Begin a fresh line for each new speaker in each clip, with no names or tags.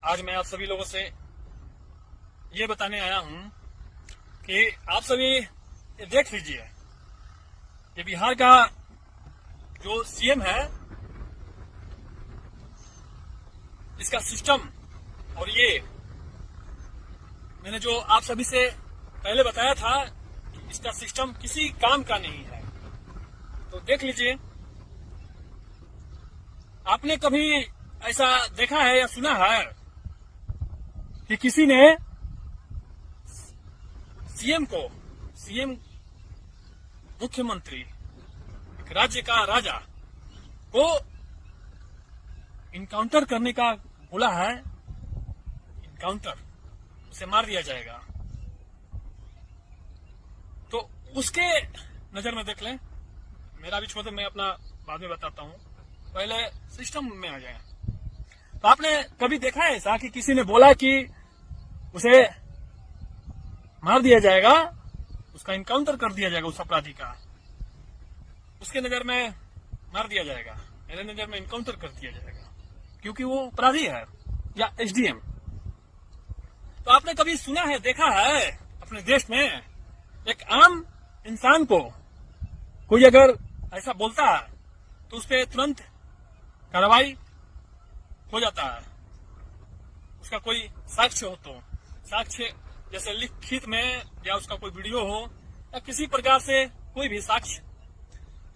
आज मैं आप सभी लोगों से ये बताने आया हूं कि आप सभी ये देख लीजिए, ये बिहार का जो सीएम है, इसका सिस्टम और ये मैंने जो आप सभी से पहले बताया था कि इसका सिस्टम किसी काम का नहीं है। तो देख लीजिए, आपने कभी ऐसा देखा है या सुना है कि किसी ने सीएम मुख्यमंत्री, एक राज्य का राजा को इनकाउंटर करने का बोला है? इनकाउंटर, उसे मार दिया जाएगा। तो उसके नजर में देख लें, मेरा भी छोड़, मैं अपना बाद में बताता हूं, पहले सिस्टम में आ जाए। तो आपने कभी देखा है ऐसा कि किसी ने बोला कि उसे मार दिया जाएगा, उसका इनकाउंटर कर दिया जाएगा, उस अपराधी का उसके नजर में मार दिया जाएगा, मेरे नजर में इनकाउंटर कर दिया जाएगा, क्योंकि वो अपराधी है या एसडीएम। तो आपने कभी सुना है, देखा है अपने देश में एक आम इंसान को कोई अगर ऐसा बोलता है तो उस पर तुरंत कार्रवाई हो जाता है? उसका कोई साक्ष्य हो तो, साक्ष्य जैसे लिखित में या उसका कोई वीडियो हो या किसी प्रकार से कोई भी साक्ष्य।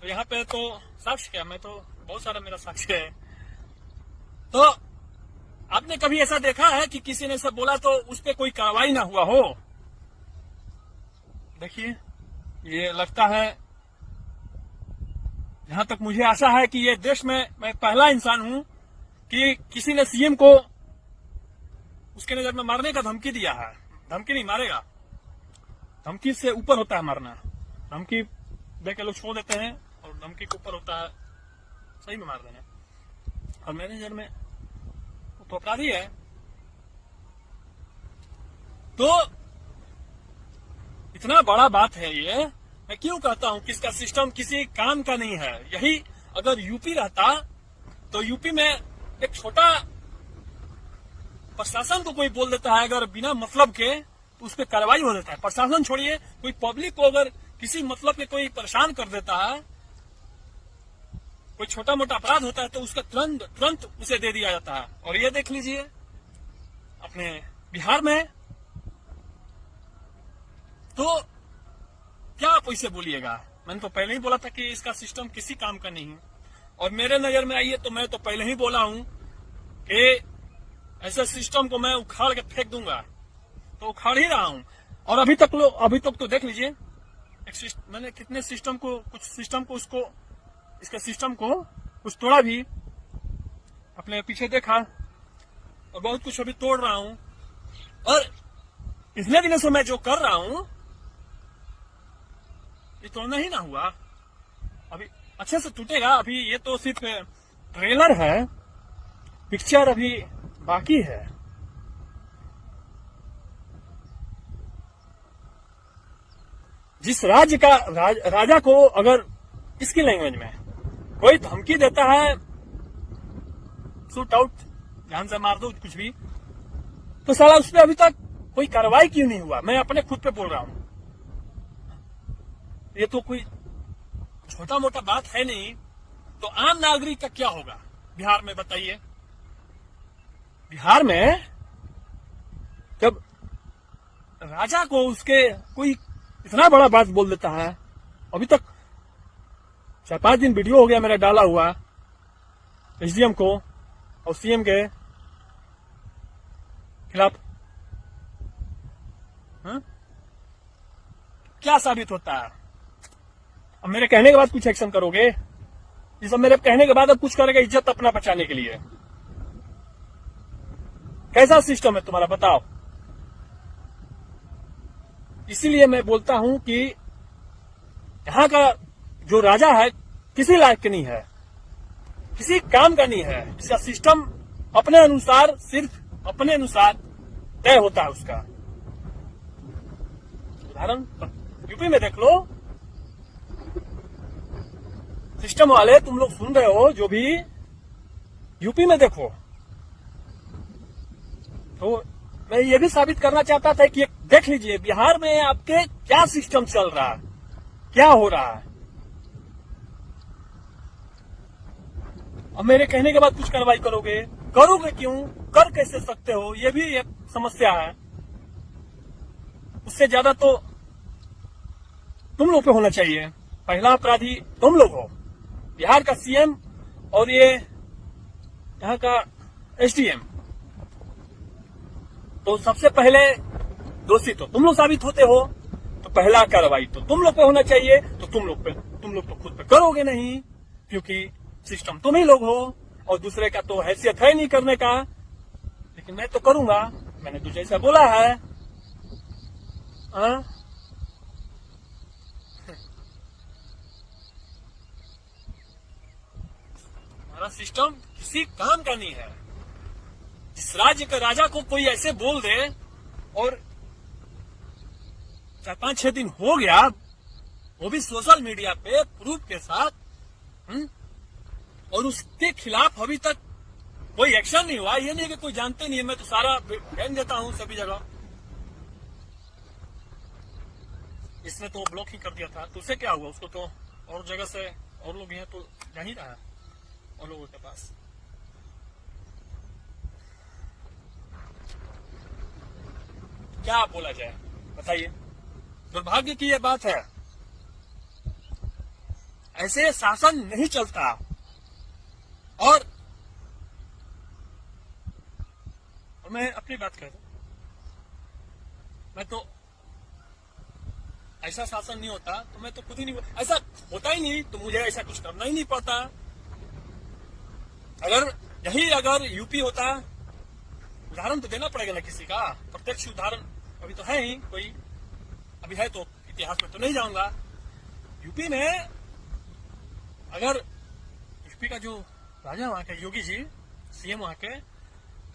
तो यहाँ पे तो साक्ष्य क्या, मैं तो बहुत सारा मेरा साक्ष्य है। तो आपने कभी ऐसा देखा है कि किसी ने ऐसा बोला तो उस पर कोई कार्रवाई ना हुआ हो? देखिए, ये लगता है, जहां तक मुझे आशा है कि ये देश में मैं पहला इंसान हूं कि किसी ने सीएम को उसके नजर में मारने का धमकी दिया है। धमकी नहीं, मारेगा। धमकी से ऊपर होता है मारना। धमकी दे के लोग छोड़ देते हैं और धमकी के ऊपर होता है सही में मार देना। और मेरे नजर में वो तो अपराधी है। तो इतना बड़ा बात है ये। मैं क्यों कहता हूं कि इसका सिस्टम किसी काम का नहीं है। यही अगर यूपी रहता तो यूपी में एक छोटा प्रशासन को कोई बोल देता है अगर बिना मतलब के, तो उस पर कार्रवाई हो जाता है। प्रशासन छोड़िए, कोई पब्लिक को अगर किसी मतलब के कोई परेशान कर देता है, कोई छोटा मोटा अपराध होता है, तो उसका तुरंत उसे दे दिया जाता है। और ये देख लीजिए अपने बिहार में, तो क्या आप इसे बोलिएगा? मैंने तो पहले ही बोला था कि इसका सिस्टम किसी काम का नहीं है। और मेरे नजर में आइए तो मैं तो पहले ही बोला हूं कि ऐसे सिस्टम को मैं उखाड़ के फेंक दूंगा, तो उखाड़ ही रहा हूं। और अभी तक तो देख लीजिए, मैंने कितने सिस्टम को, कुछ सिस्टम को, उसको, इसके सिस्टम को कुछ तोड़ा भी, अपने पीछे देखा, और बहुत कुछ अभी तोड़ रहा हूं। और इतने दिनों से मैं जो कर रहा हूं, ये तोड़ना ही ना हुआ, अभी अच्छे से टूटेगा। अभी ये तो सिर्फ ट्रेलर है, पिक्चर अभी बाकी है। जिस राज्य का राजा को अगर इसकी लैंग्वेज में कोई धमकी देता है, शूट आउट, जान से मार दो, कुछ भी, तो साला उस पर अभी तक कोई कार्रवाई क्यों नहीं हुआ? मैं अपने खुद पे बोल रहा हूं। ये तो कोई छोटा मोटा बात है नहीं। तो आम नागरिक का क्या होगा बिहार में, बताइए? बिहार में जब राजा को उसके कोई इतना बड़ा बात बोल देता है, अभी तक 4-5 दिन वीडियो हो गया मेरा डाला हुआ एसडीएम को और सीएम के खिलाफ, क्या साबित होता है? अब मेरे कहने के बाद कुछ एक्शन करोगे? ये सब मेरे कहने के बाद अब कुछ करेगा इज्जत अपना बचाने के लिए? कैसा सिस्टम है तुम्हारा, बताओ? इसीलिए मैं बोलता हूं कि यहां का जो राजा है किसी लायक नहीं है, किसी काम का नहीं है। इसका सिस्टम अपने अनुसार, सिर्फ अपने अनुसार तय होता है उसका। उदाहरण यूपी में देख लो, सिस्टम वाले तुम लोग सुन रहे हो, जो भी यूपी में देखो, तो मैं ये भी साबित करना चाहता था कि देख लीजिए बिहार में आपके क्या सिस्टम चल रहा है, क्या हो रहा है। अब मेरे कहने के बाद कुछ कार्रवाई करोगे, करोगे क्यों, कर कैसे सकते हो, ये भी एक समस्या है। उससे ज्यादा तो तुम लोग पे होना चाहिए। पहला अपराधी तुम लोग हो, बिहार का सीएम और ये यहाँ का एसडीएम। तो सबसे पहले दोषी तो तुम लोग साबित होते हो, तो पहला कार्रवाई तो तुम लोग पे होना चाहिए। तो तुम लोग तो खुद पे करोगे नहीं, क्योंकि सिस्टम तुम ही लोग हो और दूसरे का तो हैसियत है नहीं करने का। लेकिन मैं तो करूंगा, मैंने तुझे ऐसा बोला है। हमारा सिस्टम किसी काम का नहीं है। जिस राज्य के राजा को कोई ऐसे बोल दे और 4-5-6 दिन हो गया, वो भी सोशल मीडिया पे प्रूफ के साथ, और उसके खिलाफ अभी तक कोई एक्शन नहीं हुआ। ये नहीं कि कोई जानते नहीं है, मैं तो सारा बैन देता हूं सभी जगह। इसने तो ब्लॉक ही कर दिया था, तो उसे क्या हुआ, उसको तो और जगह से और लोग हैं तो जा ही रहा है और लोगों के पास। क्या बोला जाए बताइए। दुर्भाग्य की यह बात है, ऐसे शासन नहीं चलता। और मैं अपनी बात कर रहा हूं, मैं तो ऐसा शासन नहीं होता तो मैं तो खुद ही नहीं, ऐसा होता ही नहीं तो मुझे ऐसा कुछ करना ही नहीं पड़ता। अगर यूपी होता, उदाहरण तो देना पड़ेगा ना किसी का, प्रत्यक्ष उदाहरण अभी तो है ही कोई, अभी है तो इतिहास में तो नहीं जाऊंगा। यूपी में अगर यूपी का जो राजा वहां के योगी जी सीएम वहां के,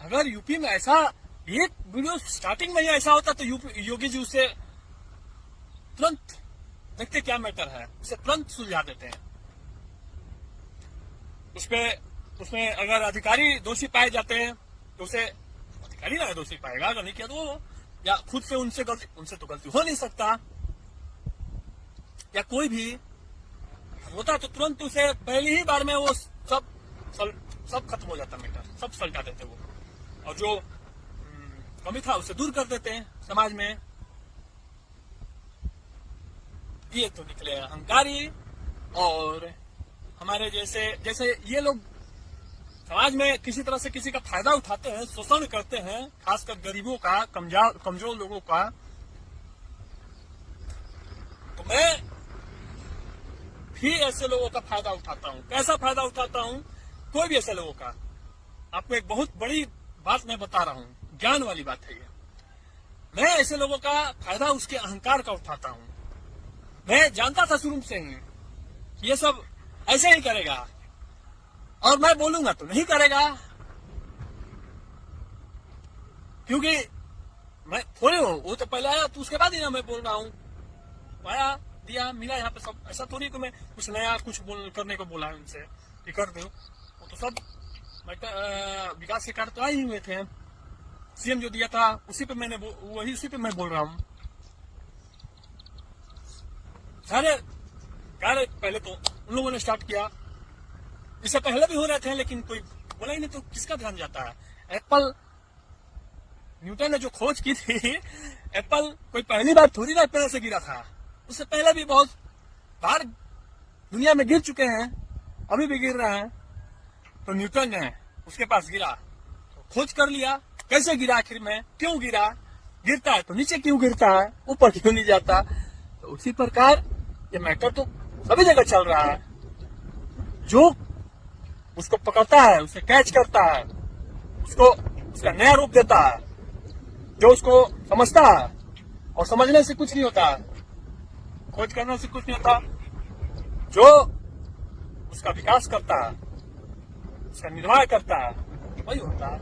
अगर यूपी में ऐसा एक वीडियो स्टार्टिंग में ही ऐसा होता तो योगी जी उसे तुरंत देखते क्या मैटर है, उसे तुरंत सुलझा देते हैं। उसमें अगर अधिकारी दोषी पाए जाते हैं तो उसे अधिकारी ना दोषी पाएगा, अगर नहीं किया तो वो, या खुद से उनसे तो गलती हो नहीं सकता, या कोई भी होता तो तुरंत उसे पहली ही बार में वो सब खत्म हो जाता मैटर, सब सलटा देते वो, और जो कमी था उसे दूर कर देते हैं समाज में। ये तो निकले अहंकारी, और हमारे जैसे ये लोग समाज में किसी तरह से किसी का फायदा उठाते हैं, शोषण करते हैं, खासकर गरीबों का, कमजोर लोगों का। तो मैं भी ऐसे लोगों का फायदा उठाता हूं। कैसा फायदा उठाता हूं? कोई भी ऐसे लोगों का। आपको एक बहुत बड़ी बात मैं बता रहा हूं, ज्ञान वाली बात है ये। मैं ऐसे लोगों का फायदा उसके अहंकार का उठाता हूं। मैं जानता था शुरू से ही ये सब ऐसे ही करेगा, और मैं बोलूंगा तो नहीं करेगा, क्योंकि मैं थोड़ी हूं, वो तो पहले आया तो उसके बाद ही ना मैं बोल रहा हूं। आया, दिया, मिला यहाँ पे सब, ऐसा थोड़ी कि मैं कुछ नया कुछ करने को बोला है उनसे कि कर दो। वो तो सब विकास के कार्य तो आए ही हुए थे। सीएम जो दिया था उसी पे मैं बोल रहा हूँ। सारे कार्य पहले तो उन लोगों ने स्टार्ट किया, इससे पहले भी हो रहे थे, लेकिन कोई बोला ही नहीं तो किसका ध्यान जाता है। एप्पल, न्यूटन ने जो खोज की थी, एप्पल कोई पहली बार थोड़ी ना पेड़ से गिरा था, उससे पहले भी बहुत बार दुनिया में गिर चुके हैं, अभी भी गिर रहे हैं। तो न्यूटन ने उसके पास गिरा तो खोज कर लिया कैसे गिरा, आखिर में क्यों गिरा, गिरता है तो नीचे क्यों गिरता है, ऊपर क्यों नहीं जाता। तो उसी प्रकार ये मैटर तो सभी जगह चल रहा है। जो उसको पकड़ता है, उसे कैच करता है, उसको उसका नया रूप देता है, जो उसको समझता है, और समझने से कुछ नहीं होता, खोज करने से कुछ नहीं होता, जो उसका विकास करता है, उसका निर्माण करता है, वही होता है,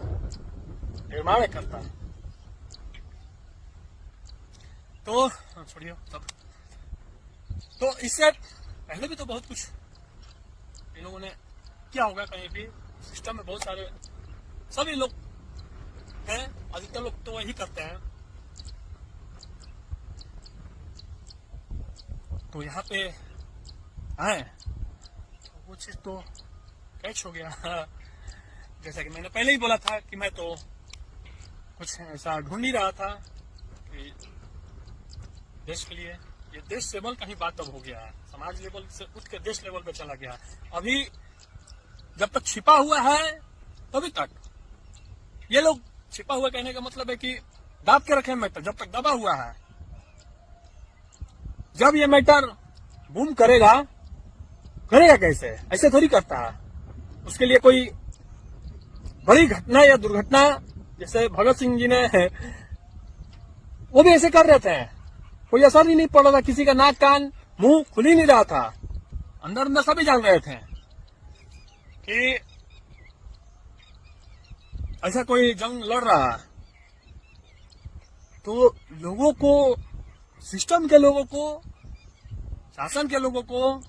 निर्माण करता है। तो छोड़िए सब। तो इससे पहले भी तो बहुत कुछ इन लोगों ने क्या होगा, कहीं भी सिस्टम में बहुत सारे सभी लोग हैं अधिकतर लोग तो वही करते हैं। तो यहाँ पे आए तो वो चीज तो कैच हो गया। जैसा कि मैंने पहले ही बोला था कि मैं तो कुछ ऐसा ढूंढ ही रहा था कि देश के लिए, ये देश लेवल का ही बात अब हो गया है, समाज लेवल से उठ के देश लेवल पे चला गया। अभी जब तक छिपा हुआ है तभी तक ये लोग, छिपा हुआ कहने का मतलब है कि दाब के रखे मैटर, जब तक दबा हुआ है, जब ये मैटर बूम करेगा कैसे, ऐसे थोड़ी करता है। उसके लिए कोई बड़ी घटना या दुर्घटना, जैसे भगत सिंह जी ने वो भी ऐसे कर रहे थे, कोई असर ही नहीं पड़ रहा था, किसी का नाक कान मुंह खुल ही नहीं रहा था, अंदर अंदर सभी जान रहे थे कि ऐसा कोई जंग लड़ रहा है। तो लोगों को, सिस्टम के लोगों को, शासन के लोगों को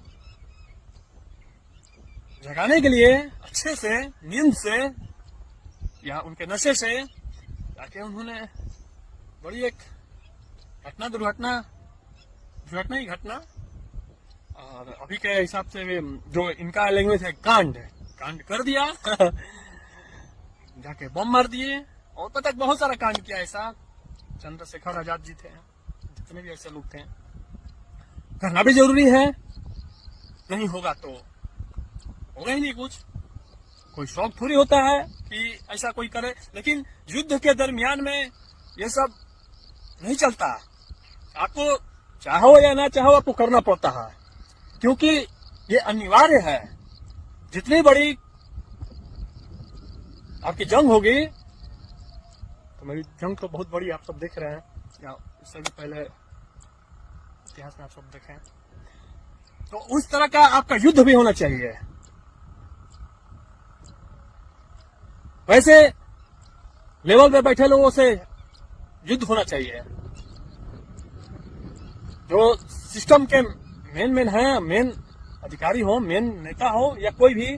जगाने के लिए अच्छे से नींद से या उनके नशे से जाके उन्होंने बड़ी एक दुर्घटना ही घटना, और अभी के हिसाब से जो इनका लैंग्वेज है कांड कर दिया। जाके बम मार दिए, और पता है बहुत सारा कांड किया ऐसा। चंद्रशेखर आजाद जी थे, जितने भी ऐसे लोग थे। करना भी जरूरी है, नहीं होगा तो होगा ही नहीं कुछ। कोई शौक थोड़ी होता है कि ऐसा कोई करे, लेकिन युद्ध के दरमियान में ये सब नहीं चलता। आपको चाहो या ना चाहो आपको करना पड़ता है, क्योंकि ये अनिवार्य है। जितनी बड़ी आपकी जंग होगी, तो मेरी जंग तो बहुत बड़ी आप सब देख रहे हैं, या इससे भी पहले इतिहास में आप सब देखें, तो उस तरह का आपका युद्ध भी होना चाहिए। वैसे लेवल पे बैठे लोगों से युद्ध होना चाहिए, जो सिस्टम के मेन है, मेन अधिकारी हो, मेन नेता हो, या कोई भी,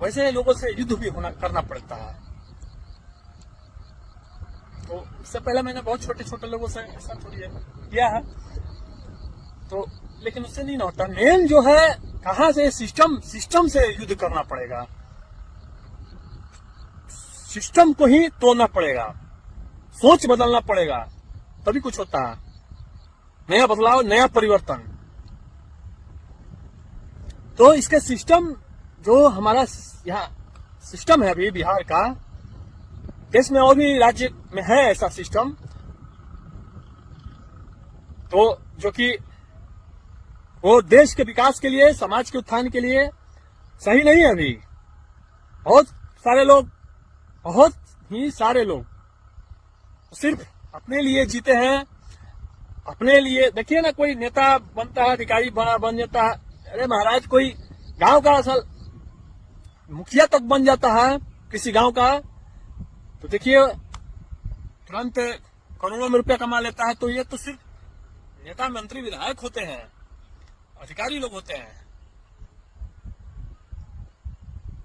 वैसे लोगों से युद्ध भी करना पड़ता है। तो इससे पहले मैंने बहुत छोटे छोटे लोगों से ऐसा थोड़ी किया है, तो लेकिन उससे नहीं ना होता। मेन जो है, कहां से सिस्टम से युद्ध करना पड़ेगा, सिस्टम को ही तोड़ना पड़ेगा, सोच बदलना पड़ेगा, तभी कुछ होता है, नया बदलाव, नया परिवर्तन। तो इसके सिस्टम, जो हमारा यहाँ सिस्टम है अभी बिहार का, देश में और भी राज्य में है ऐसा सिस्टम, तो जो कि वो देश के विकास के लिए, समाज के उत्थान के लिए सही नहीं है। अभी बहुत ही सारे लोग सिर्फ अपने लिए जीते हैं, अपने लिए। देखिए ना, कोई नेता बनता है, अधिकारी बन जाता है, अरे महाराज कोई गांव का असल मुखिया तक बन जाता है किसी गांव का, तो देखिए तुरंत करोड़ों में रुपया कमा लेता है। तो ये तो सिर्फ नेता, मंत्री, विधायक होते हैं, अधिकारी लोग होते हैं।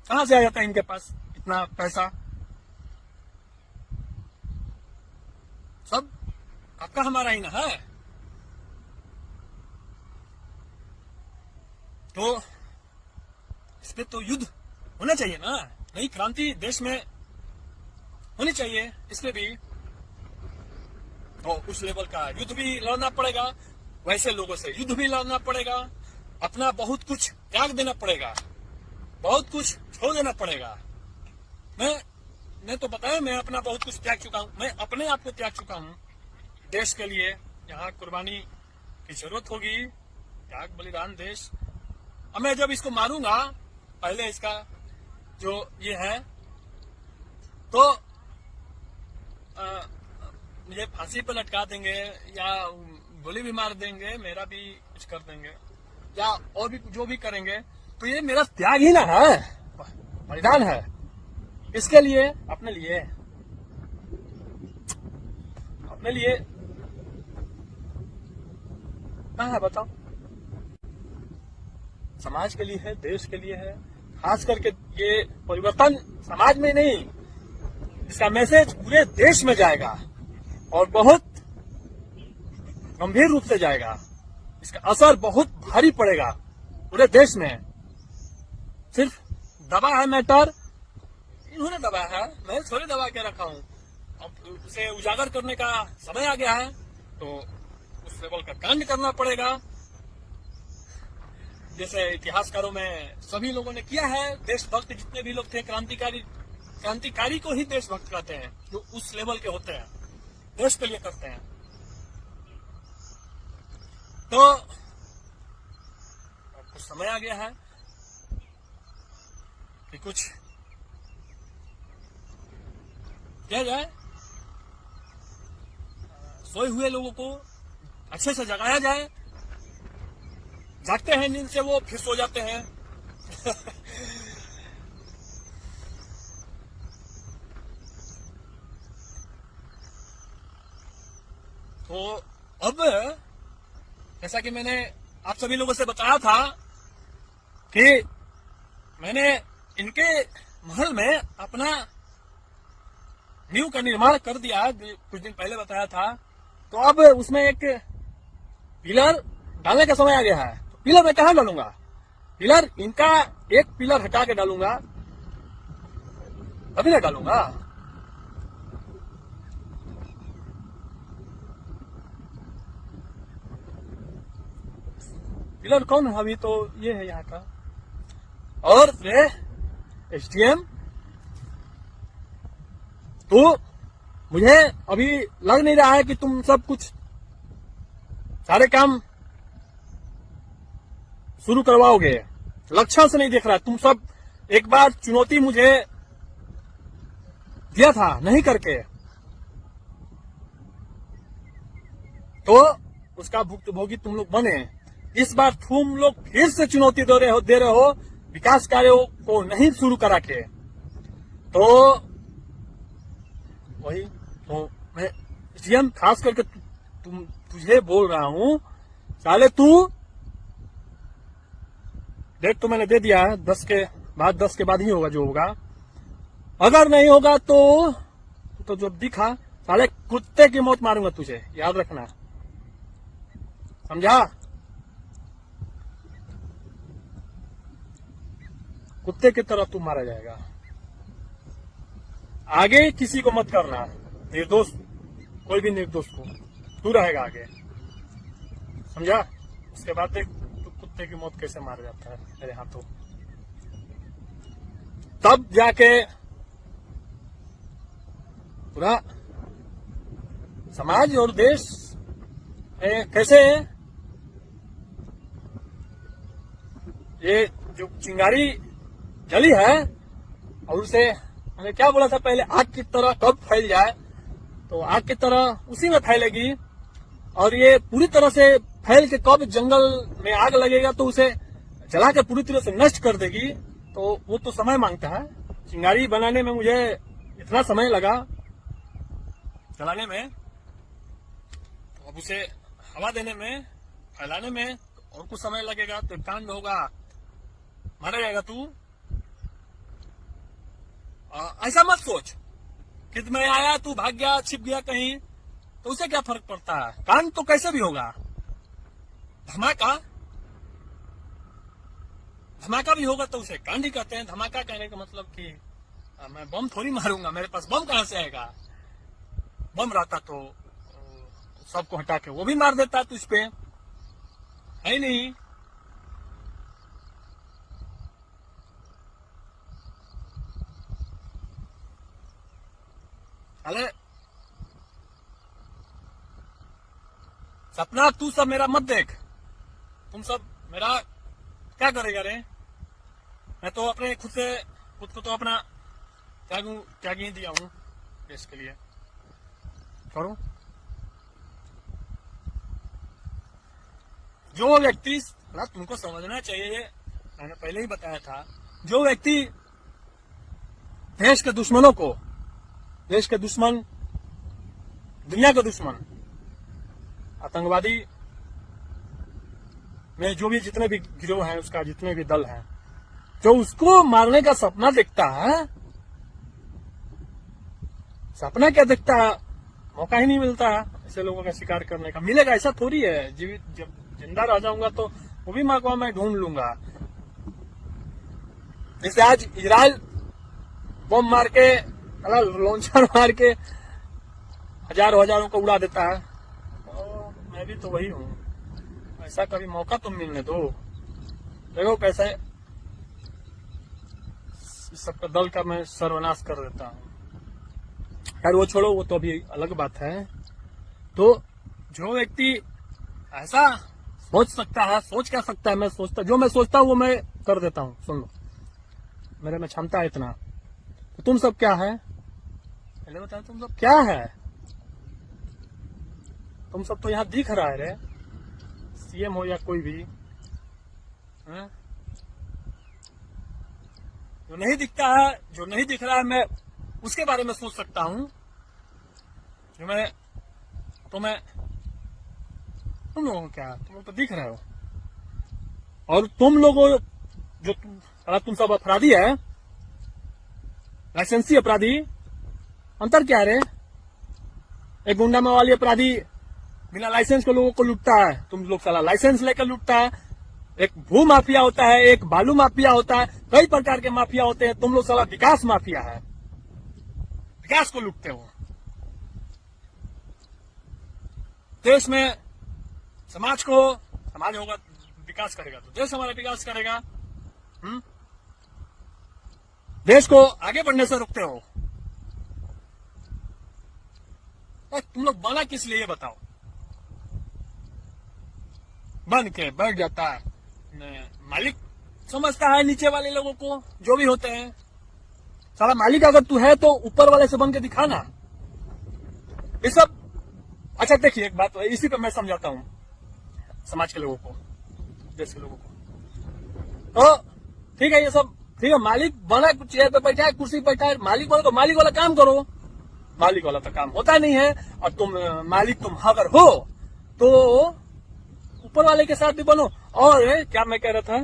कहां से आ जाता है इनके पास इतना पैसा? सब आपका हमारा ही ना है। तो इसमें तो युद्ध होना चाहिए ना, नई क्रांति देश में होनी चाहिए। इसमें भी तो उस लेवल का युद्ध भी लड़ना पड़ेगा, वैसे लोगों से युद्ध भी लड़ना पड़ेगा, अपना बहुत कुछ त्याग देना पड़ेगा, बहुत कुछ छोड़ देना पड़ेगा। मैं तो बताया, मैं अपना बहुत कुछ त्याग चुका हूं, मैं अपने आप को त्याग चुका हूं देश के लिए। यहाँ कुर्बानी की जरूरत होगी, त्याग बलिदान देश। अब मैं जब इसको मारूंगा, पहले इसका जो ये है, तो मुझे फांसी पर लटका देंगे या गोली भी मार देंगे, मेरा भी कुछ कर देंगे, या और भी जो भी करेंगे, तो ये मेरा त्याग ही ना है, बलिदान है। इसके लिए, अपने लिए कहाँ है बताओ? समाज के लिए है, देश के लिए है। खास करके ये परिवर्तन समाज में नहीं, इसका मैसेज पूरे देश में जाएगा और बहुत गंभीर रूप से जाएगा। इसका असर बहुत भारी पड़ेगा पूरे देश में। सिर्फ दबा है मैटर, इन्होंने दबाया है, मैं थोड़ी दबा के रखा हूं। अब उसे उजागर करने का समय आ गया है तो उस लेवल का कांड करना पड़ेगा, जैसे इतिहासकारों में सभी लोगों ने किया है। देशभक्त जितने भी लोग थे, क्रांतिकारी को ही देशभक्त कहते हैं, जो उस लेवल के होते हैं, देश के लिए करते हैं। तो अब कुछ समय आ गया है कि कुछ किया जाए, सोए हुए लोगों को अच्छे से जगाया जाए। जागते हैं नींद से वो, फिर सो जाते हैं। तो अब जैसा कि मैंने आप सभी लोगों से बताया था कि मैंने इनके महल में अपना नींव का निर्माण कर दिया, कुछ दिन पहले बताया था। तो अब उसमें एक पिलर डालने का समय आ गया है। तो पिलर मैं कहाँ डालूंगा? पिलर इनका एक पिलर हटा के डालूंगा, अभी ना डालूंगा। पिलर कौन है? अभी तो ये है यहाँ का, और एसडीएम। तो मुझे अभी लग नहीं रहा है कि तुम सब कुछ सारे काम शुरू करवाओगे। लक्षण से नहीं देख रहा। तुम सब एक बार चुनौती मुझे दिया था, नहीं करके, तो उसका भुक्तभोगी तुम लोग बने। इस बार तुम लोग फिर से चुनौती दे रहे हो विकास कार्यों को नहीं शुरू करा के। तो वही तो मैं सीएम खास करके तुझे बोल रहा हूं, साले तू डेट तो मैंने दे दिया है, 10 के बाद ही होगा जो होगा। अगर नहीं होगा तो जो दिखा, साले कुत्ते की मौत मारूंगा तुझे, याद रखना, समझा? कुत्ते की तरह तू मारा जाएगा। आगे किसी को मत करना, निर्दोष, कोई भी निर्दोष को, तू रहेगा आगे, समझा? उसके बाद देख तू कुत्ते की मौत कैसे मारा जाता है मेरे हाथों, तब जाके पूरा समाज और देश कैसे ये जो चिंगारी जली है, और उसे मैंने क्या बोला था पहले, आग की तरह कब फैल जाए, तो आग की तरह उसी में फैलेगी। और ये पूरी तरह से फैल के कब जंगल में आग लगेगा तो उसे जला के पूरी तरह से नष्ट कर देगी। तो वो तो समय मांगता है। चिंगारी बनाने में मुझे इतना समय लगा जलाने में, तो अब उसे हवा देने में, फैलाने में और कुछ समय लगेगा। तो कांड होगा, मारा जाएगा तू। ऐसा मत सोच कि मैं आया, तू भाग गया, छिप गया कहीं, तो उसे क्या फर्क पड़ता है? कांड तो कैसे भी होगा। धमाका भी होगा तो उसे कांड ही कहते हैं। धमाका कहने का मतलब कि मैं बम थोड़ी मारूंगा, मेरे पास बम कहां से आएगा? बम रहता तो सबको हटा के वो भी मार देता, तुझ पे है नहीं। अरे सपना तू सब मेरा मत देख, तुम सब मेरा क्या करेगा रे? मैं तो अपने खुद को तो अपना त्याग ही दिया हूं देश के लिए। करूं जो व्यक्ति, तुमको समझना चाहिए, मैंने पहले ही बताया था, जो व्यक्ति देश के दुश्मनों को, देश के दुश्मन, दुनिया के दुश्मन, आतंकवादी में जो भी जितने भी गिरोह हैं, उसका जितने भी दल हैं, जो उसको मारने का सपना देखता है, सपना क्या दिखता है, मौका ही नहीं मिलता ऐसे लोगों का शिकार करने का। मिलेगा ऐसा थोड़ी है, जीवित जब जिंदा रह जाऊंगा तो वो भी मौका मैं ढूंढ लूंगा। जैसे आज इजराइल बम मार के, लॉन्चर मार के हजारों को उड़ा देता है, तो मैं भी तो वही हूँ। ऐसा कभी मौका तुम मिलने दो, देखो कैसे इस सबका दल का मैं सर्वनाश कर देता हूँ। यार वो छोड़ो, वो तो अभी अलग बात है। तो जो व्यक्ति ऐसा सोच सकता है, सोच क्या सकता है, जो मैं सोचता हूँ वो मैं कर देता हूँ। सुन लो, मेरे में क्षमता है इतना। तो तुम सब क्या है, पहले बताओ तुम सब क्या है? तुम सब तो यहाँ दिख रहा है रे, सीएम हो या कोई भी है? जो नहीं दिखता है, जो नहीं दिख रहा है, मैं उसके बारे में सोच सकता हूँ। जो मैं तुम लोगों को क्या, तुम लोग तो दिख रहे हो। और तुम लोगों जो तुम सब अपराधी है, लाइसेंसी अपराधी, अंतर क्या है रे? एक गुंडा मवाली अपराधी बिना लाइसेंस के लोगों को लूटता है, तुम लोग साला लाइसेंस लेकर लूटता है। एक भू माफिया होता है, एक बालू माफिया होता है, कई प्रकार के माफिया होते हैं। तुम लोग साला विकास माफिया है, विकास को लूटते हो। देश में समाज होगा, विकास करेगा तो देश हमारा विकास करेगा। देश को आगे बढ़ने से रोकते हो। और तुम लोग बना किस लिए ये बताओ? बन के बैठ जाता है, मालिक समझता है नीचे वाले लोगों को, जो भी होते हैं। सारा मालिक अगर तू है तो ऊपर वाले से बन के दिखाना। ये सब अच्छा देखिए, एक बात इसी पे मैं समझाता हूँ समाज के लोगों को, देश के लोगों को। तो ठीक है, ये सब ठीक है, मालिक बना, चेयर पे बैठा है, कुर्सी पे बैठा है, मालिक बोला तो मालिक वाला काम करो। मालिक वाला तो काम होता नहीं है। और तुम मालिक तुम अगर हो तो ऊपर वाले के साथ भी बनो। और क्या मैं कह रहा था,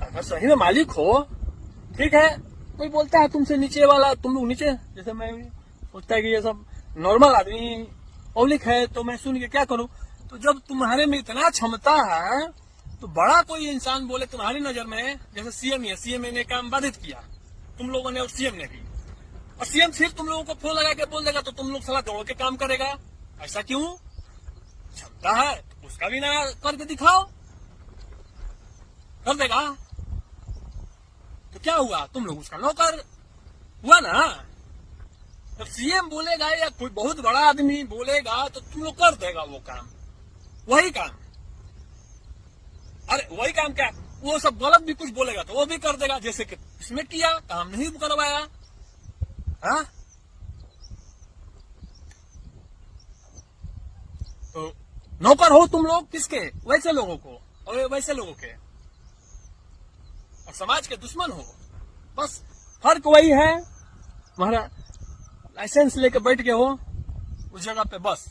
अगर सही में मालिक हो, ठीक है, कोई बोलता है तुमसे नीचे वाला, तुम लोग नीचे, जैसे मैं सोचता है कि ये सब नॉर्मल आदमी पब्लिक है, तो मैं सुन के क्या करूं? तो जब तुम्हारे में इतना क्षमता है, तो बड़ा कोई इंसान बोले तुम्हारी नजर में, जैसे सीएम है, सीएम ने काम बाधित किया तुम लोगों ने और सीएम ने भी, और सीएम सिर्फ तुम लोगों को फोन लगा के बोल देगा तो तुम लोग साला दौड़ के काम करेगा। ऐसा क्यों? क्षमता है तो उसका भी ना करके दिखाओ, कर देगा। तो क्या हुआ, तुम लोग उसका नौकर हुआ ना। जब सीएम बोलेगा या कोई बहुत बड़ा आदमी बोलेगा तो तुम लोग कर देगा वो काम, वही काम। अरे वही काम क्या, वो सब गलत भी कुछ बोलेगा तो वो भी कर देगा, जैसे कि इसमें किया, काम नहीं करवाया। हाँ, तो नौकर हो तुम लोग किसके? वैसे लोगों को, और वैसे लोगों के, और समाज के दुश्मन हो। बस फर्क वही है, तुम्हारा लाइसेंस लेके बैठ गए हो उस जगह पे, बस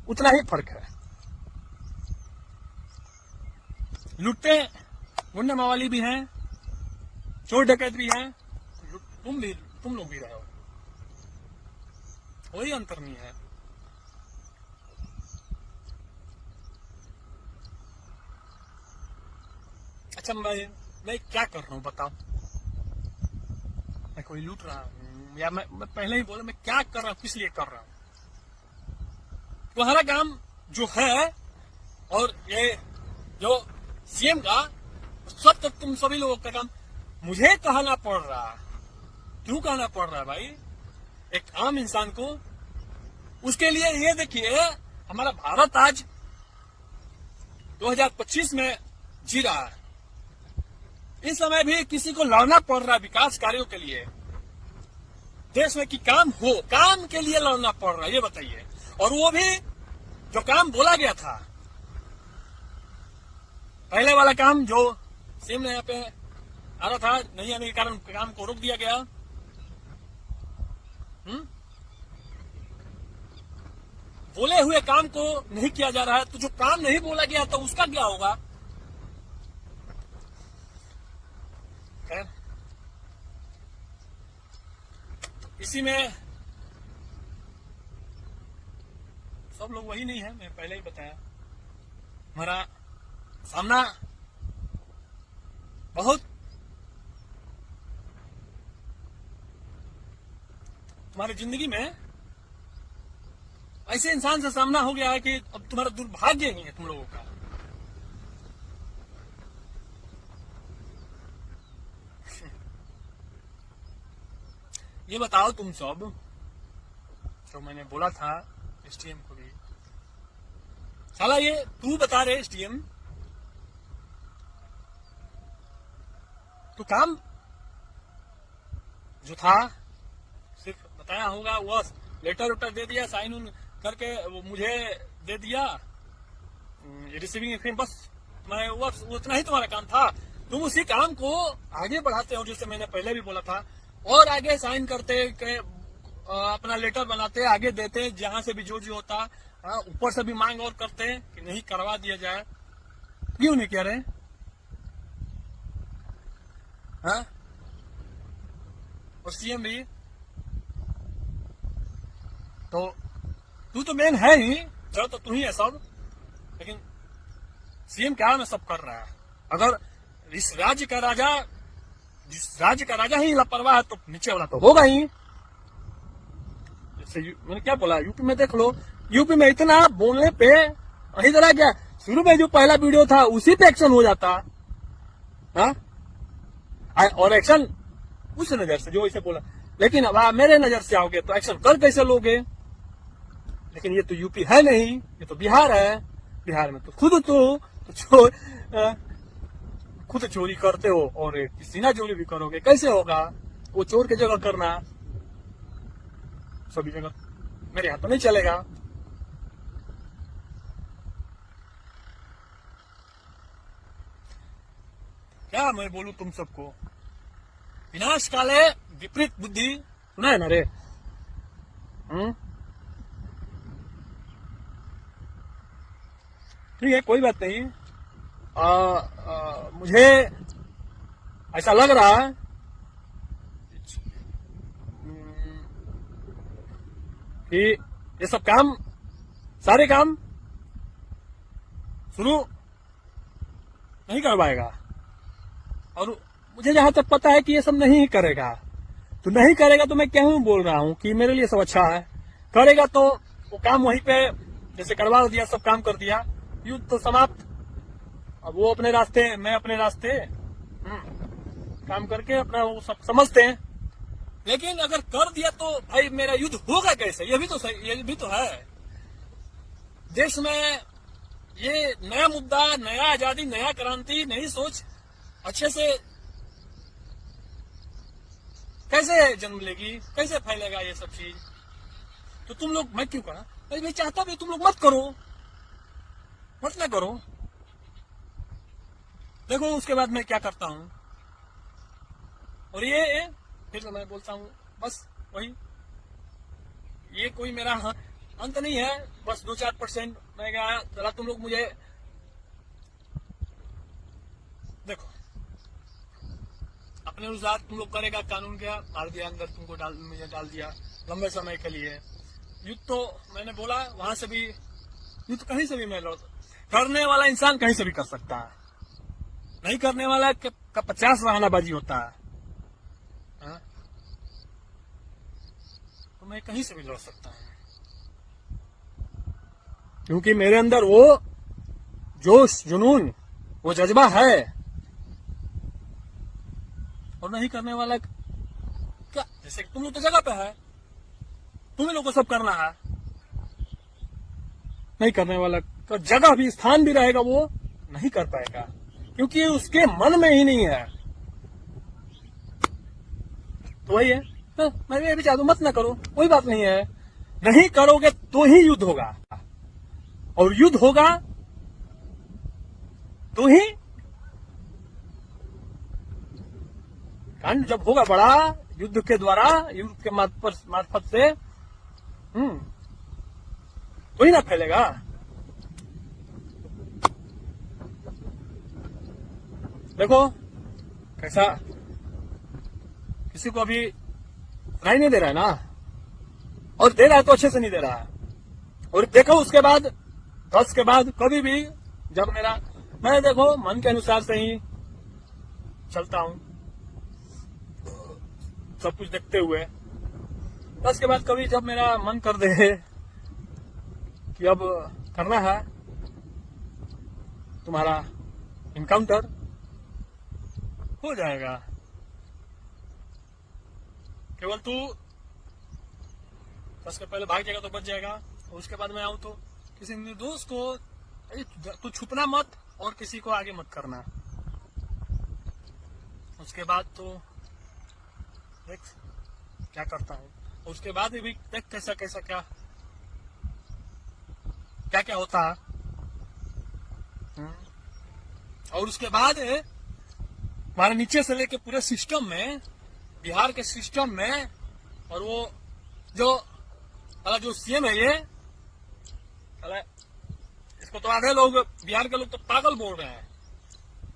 उतना ही फर्क है। लुट्टे गुंडा मवाली भी हैं, चोर डकैत भी हैं, तुम लोग भी रहे हो, कोई अंतर नहीं है। अच्छा, मैं क्या कर रहा हूं बताओ? मैं कोई लूट रहा हूं या मैं पहले ही बोला मैं क्या कर रहा हूं, किस लिए कर रहा हूं? तुम्हारा काम जो है और ये जो सीएम का सब, तक तुम सभी लोगों का काम मुझे कहना पड़ रहा है। क्यों कहना पड़ रहा है भाई एक आम इंसान को? उसके लिए ये देखिए, हमारा भारत आज 2025 में जी रहा है। इस समय भी किसी को लड़ना पड़ रहा है विकास कार्यों के लिए, देश में कि काम हो, काम के लिए लड़ना पड़ रहा है, ये बताइए। और वो भी जो काम बोला गया था, पहले वाला काम जो सीएम ने यहाँ पे आ रहा था, नहीं आने के कारण काम को रोक दिया गया। बोले हुए काम को नहीं किया जा रहा है, तो जो काम नहीं बोला गया तो उसका क्या होगा? इसी में सब लोग वही नहीं है, मैं पहले ही बताया। हमारा सामना बहुत तुम्हारी जिंदगी में ऐसे इंसान से सामना हो गया है कि अब तुम्हारा दुर्भाग्य ही है तुम लोगों का। ये बताओ तुम सब, जो मैंने बोला था एसटीएम को भी, साला ये तू बता रहे एसटीएम, तो काम जो था सिर्फ बताया होगा, वो लेटर वेटर दे दिया, साइन उन करके वो मुझे दे दिया रिसीविंग फ्रेम, बस मैं वो उतना ही तुम्हारा काम था। तुम उसी काम को आगे बढ़ाते हो, जैसे मैंने पहले भी बोला था, और आगे साइन करते अपना लेटर बनाते, आगे देते, जहां से भी जो होता, ऊपर से भी मांग और करते कि नहीं करवा दिया जाए। क्यों नहीं कह रहे? हाँ, और सीएम भी तो तू तो मेन है ही, जड़ तो तू ही है सब, लेकिन सीएम क्या में सब कर रहा है। अगर इस राज्य का राजा, जिस राज्य का राजा ही लापरवाह है, तो नीचे वाला तो होगा ही। जैसे मैंने क्या बोला, यूपी में देख लो, यूपी में इतना बोलने पे वही तरह क्या, शुरू में जो पहला वीडियो था उसी पे एक्शन हो जाता। हाँ, और एक्शन उस नजर से जो इसे बोला, लेकिन अब मेरे नजर से आओगे तो एक्शन कर कैसे लोगे? लेकिन ये तो यूपी है नहीं, ये तो बिहार है। बिहार में तो खुद चोरी करते हो और सीना चोरी भी करोगे, कैसे होगा? वो चोर की जगह करना सभी जगह मेरे यहाँ तो नहीं चलेगा। क्या मैं बोलूं तुम सबको, विनाश काले विपरीत बुद्धि, सुना है ना रे? ठीक है, कोई बात नहीं। मुझे ऐसा लग रहा है कि ये सब काम, सारे काम शुरू नहीं करवाएगा, और मुझे जहां तक पता है कि ये सब नहीं करेगा। तो नहीं करेगा तो मैं क्यों बोल रहा हूं कि मेरे लिए सब अच्छा है। करेगा तो वो काम वहीं पे जैसे करवा दिया, सब काम कर दिया, युद्ध तो समाप्त। अब वो अपने रास्ते, मैं अपने रास्ते, काम करके अपना वो सब समझते हैं। लेकिन अगर कर दिया तो भाई मेरा युद्ध होगा कैसे? ये भी तो सही, ये भी तो है। देश में ये नया मुद्दा, नया आजादी, नया क्रांति, नई सोच अच्छे से कैसे जन्म लेगी, कैसे फैलेगा ये सब चीज? तो तुम लोग, मैं क्यों करा भाई, मैं चाहता भी तुम लोग मत करो, मत ना करो। देखो उसके बाद मैं क्या करता हूं, और ये फिर मैं बोलता हूं, बस वही, ये कोई मेरा अंत नहीं है, बस 2-4% मैं गया। जरा तुम लोग मुझे देखो, अपने अनुसार तुम लोग करेगा, कानून क्या डाल दिया अंदर, तुमको मुझे डाल दिया लंबे समय के लिए। युद्ध तो मैंने बोला, वहां से भी युद्ध कहीं से भी मैं लड़, करने वाला इंसान कहीं से भी कर सकता है, नहीं करने वाला का 50 बहानाबाजी होता है। हाँ? तो मैं कहीं से भी लड़ सकता हूं, क्योंकि मेरे अंदर वो जोश, जुनून, वो जज्बा है। और नहीं करने वाला क्या, जैसे तुम लोग तो जगह पे है, तुम्हें लोग को सब करना है, नहीं करने वाला का जगह भी, स्थान भी रहेगा, वो नहीं कर पाएगा, क्योंकि उसके मन में ही नहीं है। तो वही है, तो मैं ये भी चाहता हूं, मत ना करो, कोई बात नहीं है। नहीं करोगे तो ही युद्ध होगा, और युद्ध होगा तो ही कांड जब होगा बड़ा, युद्ध के द्वारा, युद्ध के मार्फत से तो ही ना फैलेगा। देखो कैसा, किसी को अभी नहीं दे रहा है ना, और दे रहा है तो अच्छे से नहीं दे रहा है। और देखो उसके बाद 10 के बाद कभी भी जब मैं देखो मन के अनुसार से ही चलता हूं, सब कुछ देखते हुए। 10 के बाद कभी जब मेरा मन कर दे कि अब करना है तुम्हारा इनकाउंटर, हो जाएगा। केवल तू 10 के पहले भाग जाएगा तो बच जाएगा, और उसके बाद मैं आऊं तो किसी निर्दोष को तू छुपना मत और किसी को आगे मत करना। उसके बाद तो देख क्या करता हूं, और उसके बाद भी देख कैसा कैसा क्या क्या क्या होता है। और उसके बाद हमारे नीचे से लेके पूरे सिस्टम में, बिहार के सिस्टम में, और वो जो सीएम है ये, इसको तो आधे लोग बिहार के लोग तो पागल बोल रहे हैं।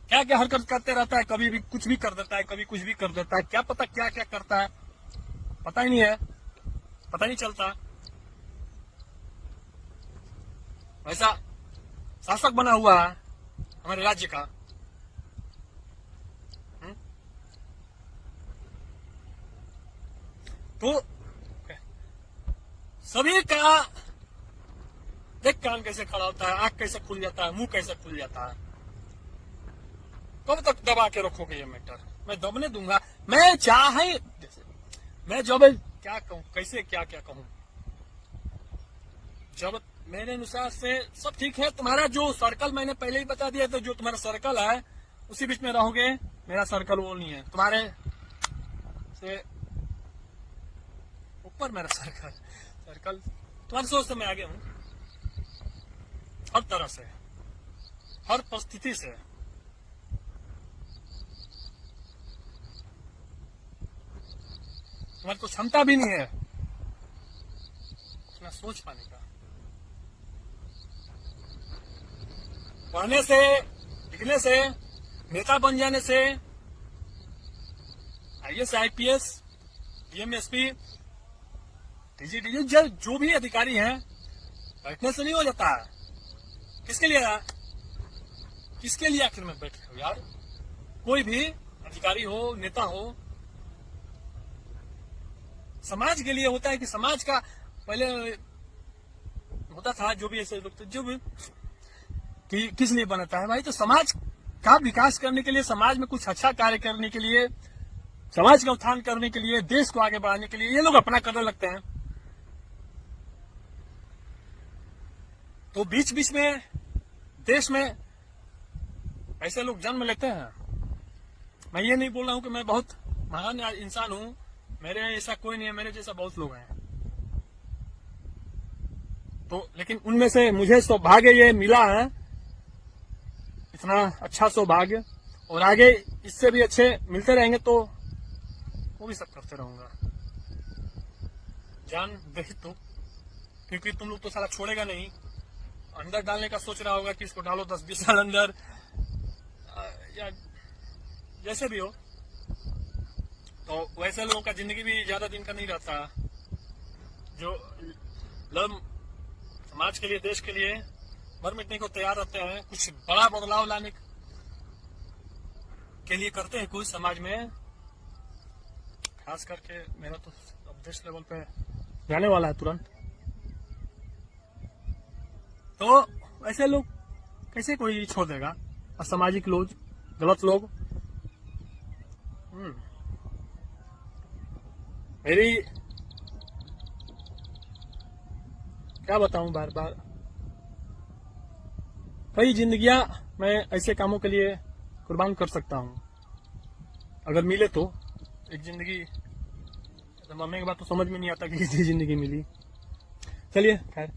क्या क्या हरकत करते रहता है, कभी भी कुछ भी कर देता है, कभी कुछ भी कर देता है, क्या पता क्या क्या करता है, पता ही नहीं है, पता नहीं चलता। वैसा शासक बना हुआ है हमारे राज्य का। तो सभी का देख कान कैसे खड़ा होता है, आंख कैसे खुल जाता है, मुंह कैसे खुल जाता है। कब तक दबा के रखोगे ये मैटर? मैं दबने दूंगा। मैं चाहे जैसे मैं जब क्या कहूं, कैसे क्या क्या कहूं, जब मेरे अनुसार से सब ठीक है। तुम्हारा जो सर्कल मैंने पहले ही बता दिया, तो जो तुम्हारा सर्कल है उसी बीच में रहोगे। मेरा सर्कल वो नहीं है, तुम्हारे से ऊपर मेरा सर्कल तुम्हारी सोच से मैं आगे हूं, हर तरह से, हर परिस्थिति से। तुम्हारी को क्षमता भी नहीं है इतना सोच पाने का। पढ़ने से, लिखने से, नेता बन जाने से, IAS IPS DMSP DG जो भी अधिकारी हैं, बैठने से नहीं हो जाता है। किसके लिए यार, किसके लिए आखिर में बैठे हो यार? कोई भी अधिकारी हो, नेता हो, समाज के लिए होता है। कि समाज का पहले होता था, जो भी ऐसे लोग थे, जो भी कि किस लिए बनता है भाई? तो समाज का विकास करने के लिए, समाज में कुछ अच्छा कार्य करने के लिए, समाज का उत्थान करने के लिए, देश को आगे बढ़ाने के लिए ये लोग अपना करने लगते हैं। तो बीच बीच में देश में ऐसे लोग जन्म लेते हैं। मैं ये नहीं बोल रहा हूं कि मैं बहुत महान इंसान हूं, मेरे ऐसा कोई नहीं है, मेरे जैसा बहुत लोग हैं। तो लेकिन उनमें से मुझे सौभाग्य ये मिला है, इतना अच्छा सौभाग्य, और आगे इससे भी अच्छे मिलते रहेंगे तो वो भी सब करते रहूंगा। जान दे तो, क्योंकि तुम लोग तो साला छोड़ेगा नहीं। अंदर डालने का सोच रहा होगा कि इसको डालो 10-20 साल अंदर, या जैसे भी हो। तो वैसे लोगों का जिंदगी भी ज्यादा दिन का नहीं रहता, जो समाज के लिए, देश के लिए मर मिटने को तैयार रहते हैं, कुछ बड़ा बदलाव लाने के लिए करते हैं कुछ समाज में। खास करके मेरा तो अब देश लेवल पे जाने वाला है तुरंत। तो ऐसे लोग कैसे कोई छोड़ देगा? असामाजिक लोग, गलत लोग। मेरी क्या बताऊं, बार बार कई जिंदगियां मैं ऐसे कामों के लिए कुर्बान कर सकता हूं, अगर मिले तो। एक जिंदगी मरने के बाद तो समझ में नहीं आता कि कितनी जिंदगी मिली। चलिए खैर।